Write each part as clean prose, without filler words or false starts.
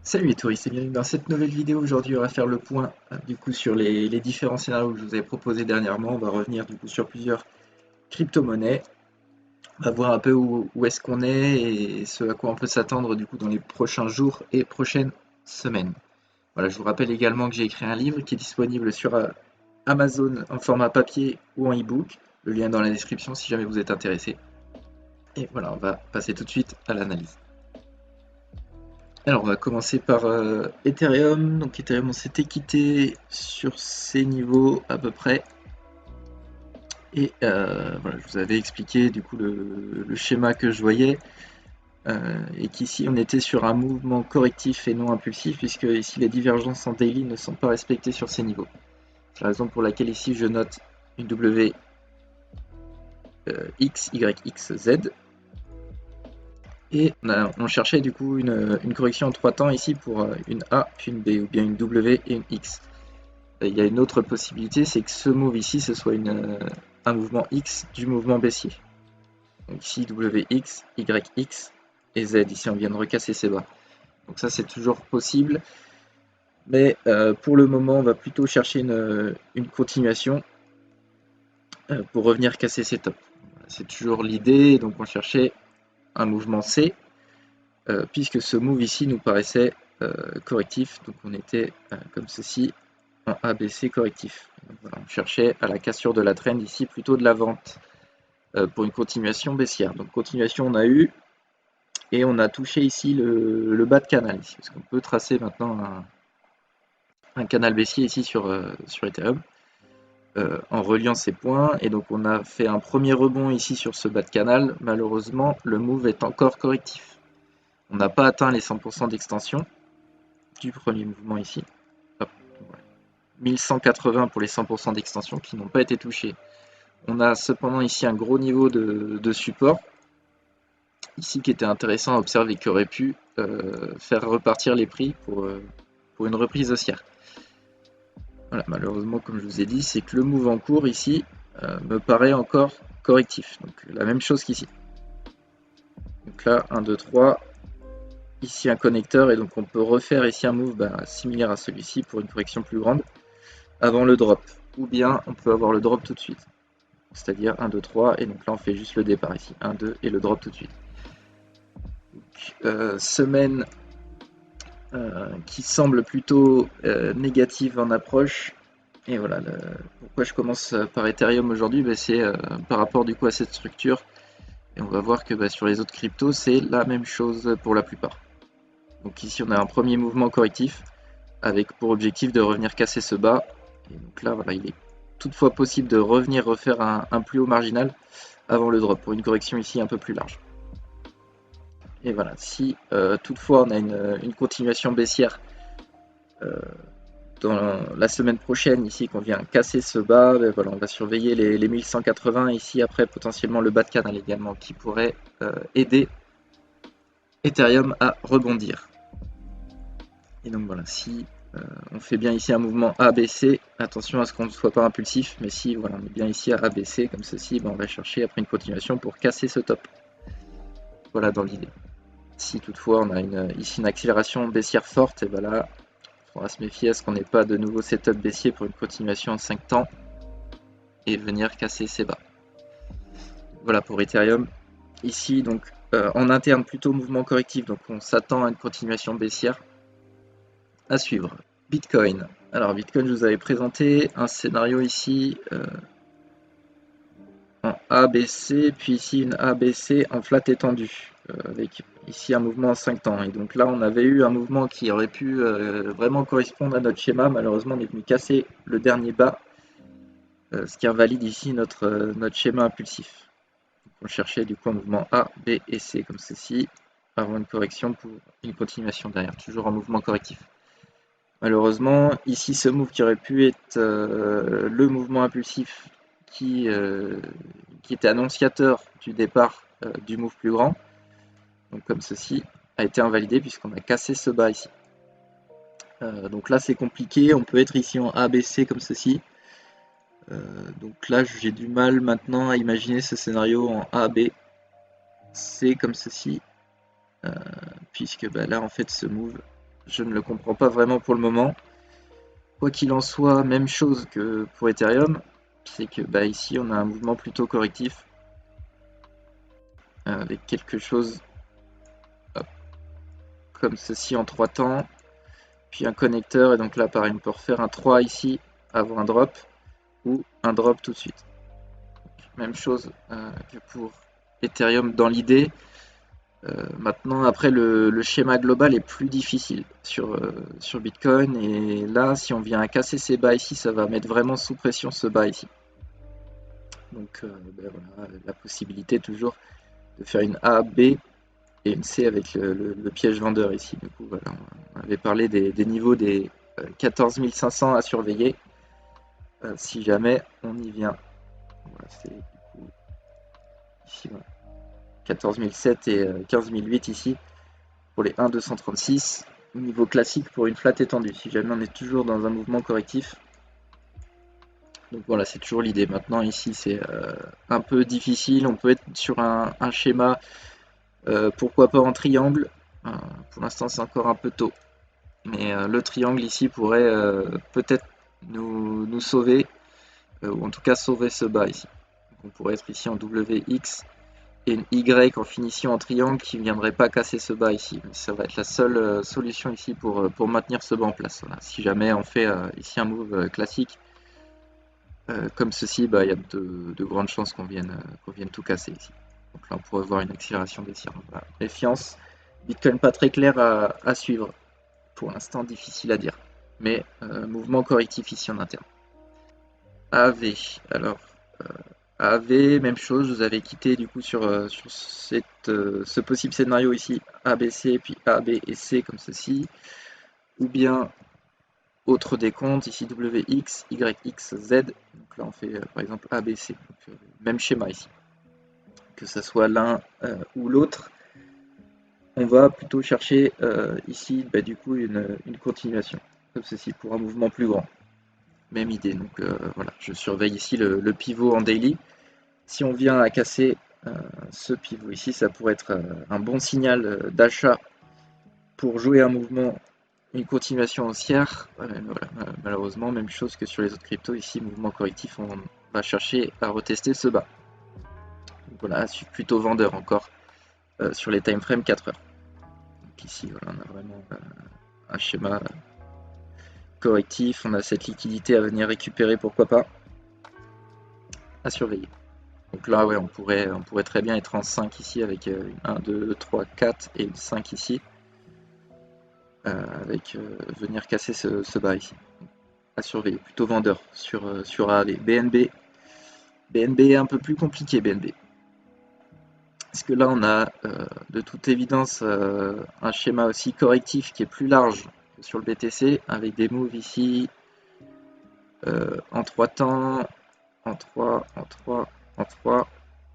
Salut les touristes et bienvenue dans cette nouvelle vidéo. Aujourd'hui, on va faire le point du coup sur les différents scénarios que je vous avais proposés dernièrement. On va revenir du coup sur plusieurs crypto-monnaies. On va voir un peu où est-ce qu'on est et ce à quoi on peut s'attendre du coup dans les prochains jours et prochaines semaines. Voilà, je vous rappelle également que j'ai écrit un livre qui est disponible sur Amazon en format papier ou en e-book. Le lien est dans la description si jamais vous êtes intéressé. Et voilà, on va passer tout de suite à l'analyse. Alors, on va commencer par Ethereum. Donc, Ethereum, on s'était quitté sur ces niveaux à peu près. Et voilà, je vous avais expliqué du coup le schéma que je voyais. Et qu'ici, on était sur un mouvement correctif et non impulsif, puisque ici, les divergences en daily ne sont pas respectées sur ces niveaux. C'est la raison pour laquelle ici, je note une W X, Y, X, Z. Et on cherchait du coup une correction en 3 temps ici pour une A, puis une B, ou bien une W et une X. Il y a une autre possibilité, c'est que ce move ici, ce soit un mouvement X du mouvement baissier. Donc ici, WX, YX et Z. Ici, on vient de recasser ces bas. Donc ça, c'est toujours possible. Mais pour le moment, on va plutôt chercher une continuation pour revenir casser ces tops. C'est toujours l'idée. Donc on cherchait un mouvement C, puisque ce move ici nous paraissait correctif. Donc on était comme ceci, en ABC correctif. Donc voilà, on cherchait à la cassure de la trend ici, plutôt de la vente pour une continuation baissière. Donc continuation on a eu, et on a touché ici le bas de canal ici, parce qu'on peut tracer maintenant un canal baissier ici sur Ethereum en reliant ces points, et donc on a fait un premier rebond ici sur ce bas de canal. Malheureusement, le move est encore correctif. On n'a pas atteint les 100% d'extension du premier mouvement ici. Hop, voilà. 1180 pour les 100% d'extension qui n'ont pas été touchés. On a cependant ici un gros niveau de support, ici qui était intéressant à observer, qui aurait pu faire repartir les prix pour une reprise haussière. Voilà, malheureusement, comme je vous ai dit, c'est que le move en cours ici me paraît encore correctif. Donc la même chose qu'ici. Donc là, 1, 2, 3, ici un connecteur, et donc on peut refaire ici un move similaire à celui-ci pour une correction plus grande avant le drop. Ou bien on peut avoir le drop tout de suite. C'est-à-dire 1, 2, 3, et donc là on fait juste le départ ici, 1, 2 et le drop tout de suite. Donc, semaine qui semble plutôt négative en approche. Et voilà, pourquoi je commence par Ethereum aujourd'hui, c'est par rapport du coup à cette structure. Et on va voir que sur les autres cryptos, c'est la même chose pour la plupart. Donc ici on a un premier mouvement correctif avec pour objectif de revenir casser ce bas. Et donc là voilà, il est toutefois possible de revenir refaire un plus haut marginal avant le drop pour une correction ici un peu plus large. Et voilà, si toutefois on a une continuation baissière dans la semaine prochaine ici, qu'on vient casser ce bas, voilà, on va surveiller les 1180 ici, après potentiellement le bas de canal également qui pourrait aider Ethereum à rebondir. Et donc voilà, si on fait bien ici un mouvement ABC, attention à ce qu'on ne soit pas impulsif, mais si voilà, on est bien ici à ABC comme ceci, on va chercher après une continuation pour casser ce top. Voilà dans l'idée. Si toutefois on a ici une accélération baissière forte, et là il faudra se méfier à ce qu'on n'ait pas de nouveau setup baissier pour une continuation en 5 temps et venir casser ces bas. Voilà pour Ethereum. Ici donc en interne plutôt mouvement correctif, donc on s'attend à une continuation baissière à suivre. Bitcoin. Alors Bitcoin, je vous avais présenté un scénario ici en ABC, puis ici une ABC en flat étendue, avec ici un mouvement en 5 temps. Et donc là, on avait eu un mouvement qui aurait pu vraiment correspondre à notre schéma. Malheureusement, on est venu casser le dernier bas, ce qui invalide ici notre schéma impulsif. Donc on cherchait du coup un mouvement A, B et C comme ceci, avant une correction pour une continuation derrière, toujours en mouvement correctif. Malheureusement, ici ce move qui aurait pu être le mouvement impulsif qui était annonciateur du départ du move plus grand, donc comme ceci, a été invalidé puisqu'on a cassé ce bas ici. Donc là c'est compliqué, on peut être ici en ABC comme ceci. Donc là j'ai du mal maintenant à imaginer ce scénario en A, B, C comme ceci, puisque là en fait ce move je ne le comprends pas vraiment pour le moment. Quoi qu'il en soit, même chose que pour Ethereum, c'est que bah, ici on a un mouvement plutôt correctif avec quelque chose hop, comme ceci en 3 temps, puis un connecteur, et donc là pareil on peut refaire un 3 ici avant un drop ou un drop tout de suite. Même chose que pour Ethereum dans l'idée. Maintenant, après, le schéma global est plus difficile sur Bitcoin. Et là, si on vient à casser ces bas ici, ça va mettre vraiment sous pression ce bas ici. Donc, ben voilà, la possibilité toujours de faire une A, B et une C avec le piège vendeur ici. Du coup, voilà, on avait parlé des niveaux des 14 500 à surveiller si jamais on y vient. Voilà, c'est du coup ici, voilà. 14 007 et 15 008 ici pour les 1,236. Niveau classique pour une flat étendue, si jamais on est toujours dans un mouvement correctif. Donc voilà, c'est toujours l'idée. Maintenant ici c'est un peu difficile, on peut être sur un schéma, pourquoi pas en triangle. Pour l'instant c'est encore un peu tôt. Mais le triangle ici pourrait peut-être nous sauver, ou en tout cas sauver ce bas ici. Donc on pourrait être ici en WX et une Y en finition en triangle qui ne viendrait pas casser ce bas ici. Ça va être la seule solution ici pour maintenir ce bas en place. Voilà. Si jamais on fait ici un move classique comme ceci, bah, il y a de grandes chances qu'on vienne tout casser ici. Donc là on pourrait voir une accélération baissière. Voilà. Méfiance, Bitcoin pas très clair à suivre. Pour l'instant difficile à dire. Mais mouvement correctif ici en interne. AV, alors AV, même chose, je vous avais quitté du coup sur ce possible scénario ici, ABC, puis A, B et C comme ceci, ou bien autre décompte, ici WX, YX, Z, donc là on fait par exemple ABC, donc, même schéma ici, que ce soit l'un ou l'autre, on va plutôt chercher ici bah, du coup une continuation, comme ceci, pour un mouvement plus grand. Même idée, donc voilà, je surveille ici le pivot en daily. Si on vient à casser ce pivot ici, ça pourrait être un bon signal d'achat pour jouer un mouvement, une continuation haussière. Voilà, malheureusement, même chose que sur les autres cryptos, ici, mouvement correctif, on va chercher à retester ce bas. Donc voilà, plutôt vendeur encore sur les time frames 4 heures. Donc ici, voilà, on a vraiment un schéma correctif, on a cette liquidité à venir récupérer, pourquoi pas, à surveiller. Donc là, ouais, on pourrait très bien être en 5 ici avec une 1, 2, 3, 4 et une 5 ici. Avec venir casser ce bas ici. À surveiller, plutôt vendeur sur AAV. BNB. BNB est un peu plus compliqué, BNB. Parce que là, on a de toute évidence un schéma aussi correctif qui est plus large que sur le BTC, avec des moves ici en 3 temps, en 3, en 3, en 3.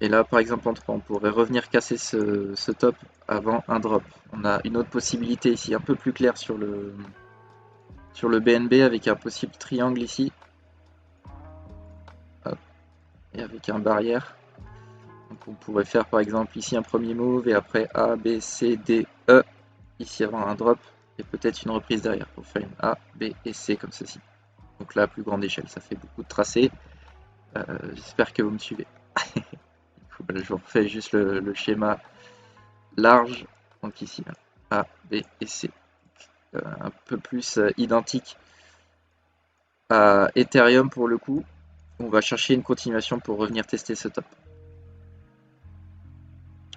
Et là, par exemple, en 3, on pourrait revenir casser ce top avant un drop. On a une autre possibilité ici, un peu plus claire sur le BNB, avec un possible triangle ici. Hop. Et avec un barrière. Donc on pourrait faire par exemple ici un premier move et après A, B, C, D, E. Ici avant un drop et peut-être une reprise derrière pour faire une A, B et C comme ceci. Donc là, à plus grande échelle, ça fait beaucoup de tracés. J'espère que vous me suivez. Je vous refais juste le schéma large. Donc ici, A, B et C. Un peu plus identique à Ethereum pour le coup. On va chercher une continuation pour revenir tester ce top.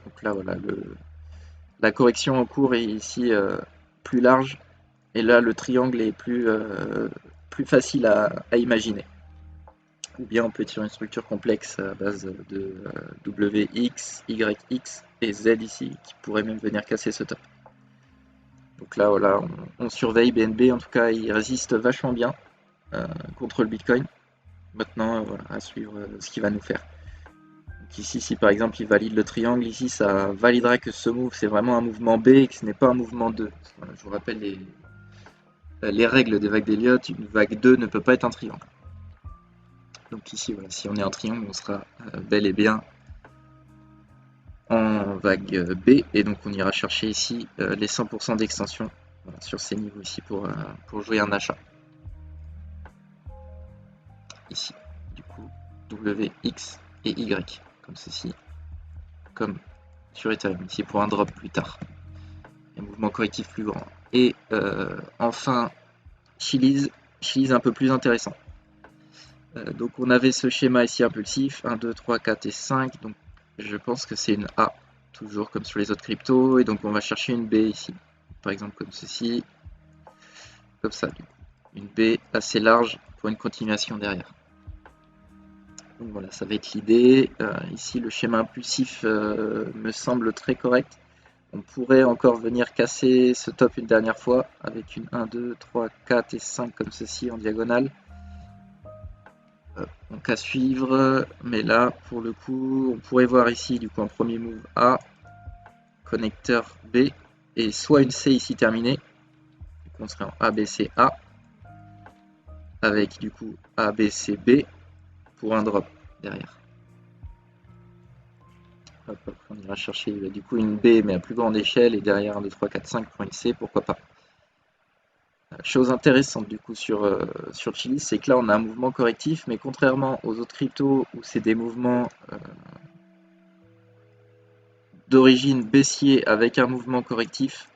Donc là, voilà, la correction en cours est ici plus large. Et là, le triangle est plus facile à imaginer. Ou bien on peut être sur une structure complexe à base de WX, YX et Z ici, qui pourrait même venir casser ce top. Donc là, voilà, on surveille BNB. En tout cas, il résiste vachement bien contre le Bitcoin. Maintenant, voilà, à suivre ce qu'il va nous faire. Donc ici, si par exemple il valide le triangle, ici ça validera que ce move c'est vraiment un mouvement B et que ce n'est pas un mouvement 2. Voilà, je vous rappelle les règles des vagues d'Elliott, une vague 2 ne peut pas être un triangle. Donc ici, voilà, si on est en triangle, on sera bel et bien en vague B, et donc on ira chercher ici les 100% d'extension voilà, sur ces niveaux ici pour jouer un achat. Ici, du coup, W, X et Y, comme ceci, comme sur Ethereum, ici pour un drop plus tard. Un mouvement correctif plus grand. Et enfin, Chiliz un peu plus intéressant. Donc on avait ce schéma ici impulsif, 1, 2, 3, 4 et 5, donc je pense que c'est une A, toujours comme sur les autres cryptos, et donc on va chercher une B ici, par exemple comme ceci, comme ça, du coup. Une B assez large pour une continuation derrière. Donc voilà, ça va être l'idée. Ici le schéma impulsif me semble très correct. On pourrait encore venir casser ce top une dernière fois avec une 1, 2, 3, 4 et 5 comme ceci en diagonale. Donc à suivre, mais là pour le coup on pourrait voir ici du coup un premier move A, connecteur B et soit une C ici terminée, donc on serait en A, B, C, A avec du coup A, B, C, B pour un drop derrière. Hop, hop, on ira chercher du coup une B mais à plus grande échelle et derrière 1, 2, 3, 4, 5 pour une C, pourquoi pas. Chose intéressante du coup sur Chiliz, c'est que là on a un mouvement correctif, mais contrairement aux autres cryptos où c'est des mouvements d'origine baissier avec un mouvement correctif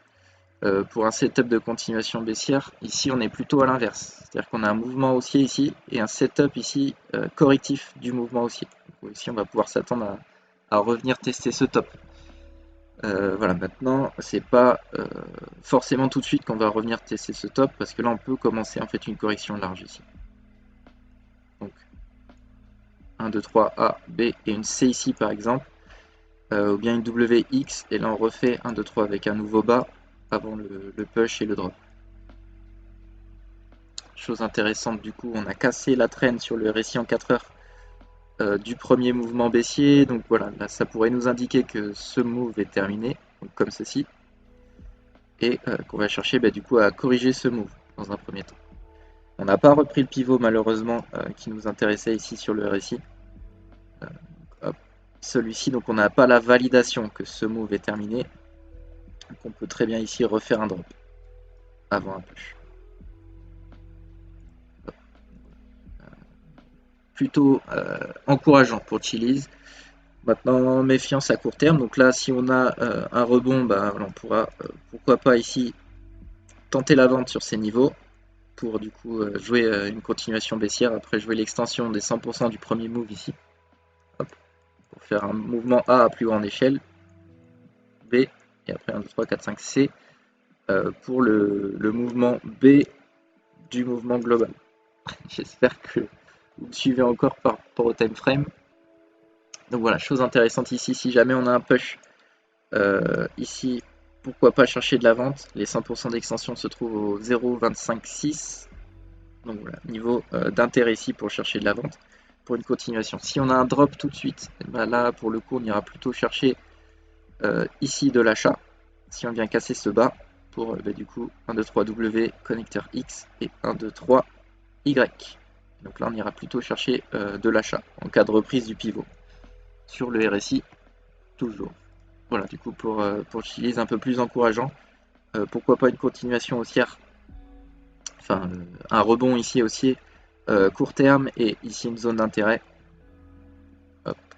pour un setup de continuation baissière, ici on est plutôt à l'inverse. C'est-à-dire qu'on a un mouvement haussier ici et un setup ici correctif du mouvement haussier. Donc, ici on va pouvoir s'attendre à revenir tester ce top. Voilà, maintenant c'est pas forcément tout de suite qu'on va revenir tester ce top parce que là on peut commencer en fait une correction large ici. Donc 1, 2, 3, A, B et une C ici par exemple, ou bien une W, X et là on refait 1, 2, 3 avec un nouveau bas avant le push et le drop. Chose intéressante du coup, on a cassé la traîne sur le RSI en 4 heures du premier mouvement baissier, donc voilà, là ça pourrait nous indiquer que ce move est terminé, donc comme ceci, et qu'on va chercher du coup à corriger ce move dans un premier temps. On n'a pas repris le pivot malheureusement qui nous intéressait ici sur le RSI. Celui-ci, donc on n'a pas la validation que ce move est terminé, donc on peut très bien ici refaire un drop avant un push. Plutôt encourageant pour Chiliz. Maintenant, méfiance à court terme. Donc là, si on a un rebond, on pourra, pourquoi pas ici, tenter la vente sur ces niveaux pour du coup jouer une continuation baissière, après jouer l'extension des 100% du premier move ici. Hop, pour faire un mouvement A à plus grande échelle, B, et après 1, 2, 3, 4, 5, C, pour le mouvement B du mouvement global. J'espère que vous me suivez encore par rapport au time frame. Donc voilà, chose intéressante ici, si jamais on a un push ici, pourquoi pas chercher de la vente. Les 100% d'extension se trouvent au 0,256. Donc voilà, niveau d'intérêt ici pour chercher de la vente pour une continuation. Si on a un drop tout de suite, là pour le coup on ira plutôt chercher ici de l'achat. Si on vient casser ce bas pour du coup 1, 2, 3 W, connecteur X et 1, 2, 3 Y. Donc là on ira plutôt chercher de l'achat en cas de reprise du pivot. Sur le RSI, toujours. Voilà, du coup pour Chiliz un peu plus encourageant. Pourquoi pas une continuation haussière, enfin un rebond ici haussier court terme et ici une zone d'intérêt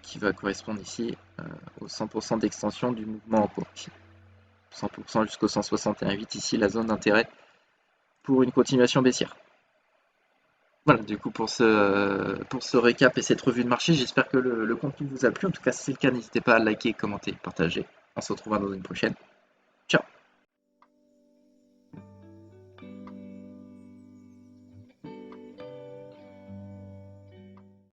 qui va correspondre ici au 100% d'extension du mouvement en cours. 100% jusqu'au 161,8 ici la zone d'intérêt pour une continuation baissière. Voilà, du coup pour ce récap et cette revue de marché, j'espère que le contenu vous a plu. En tout cas, si c'est le cas, n'hésitez pas à liker, commenter, partager. On se retrouvera dans une prochaine.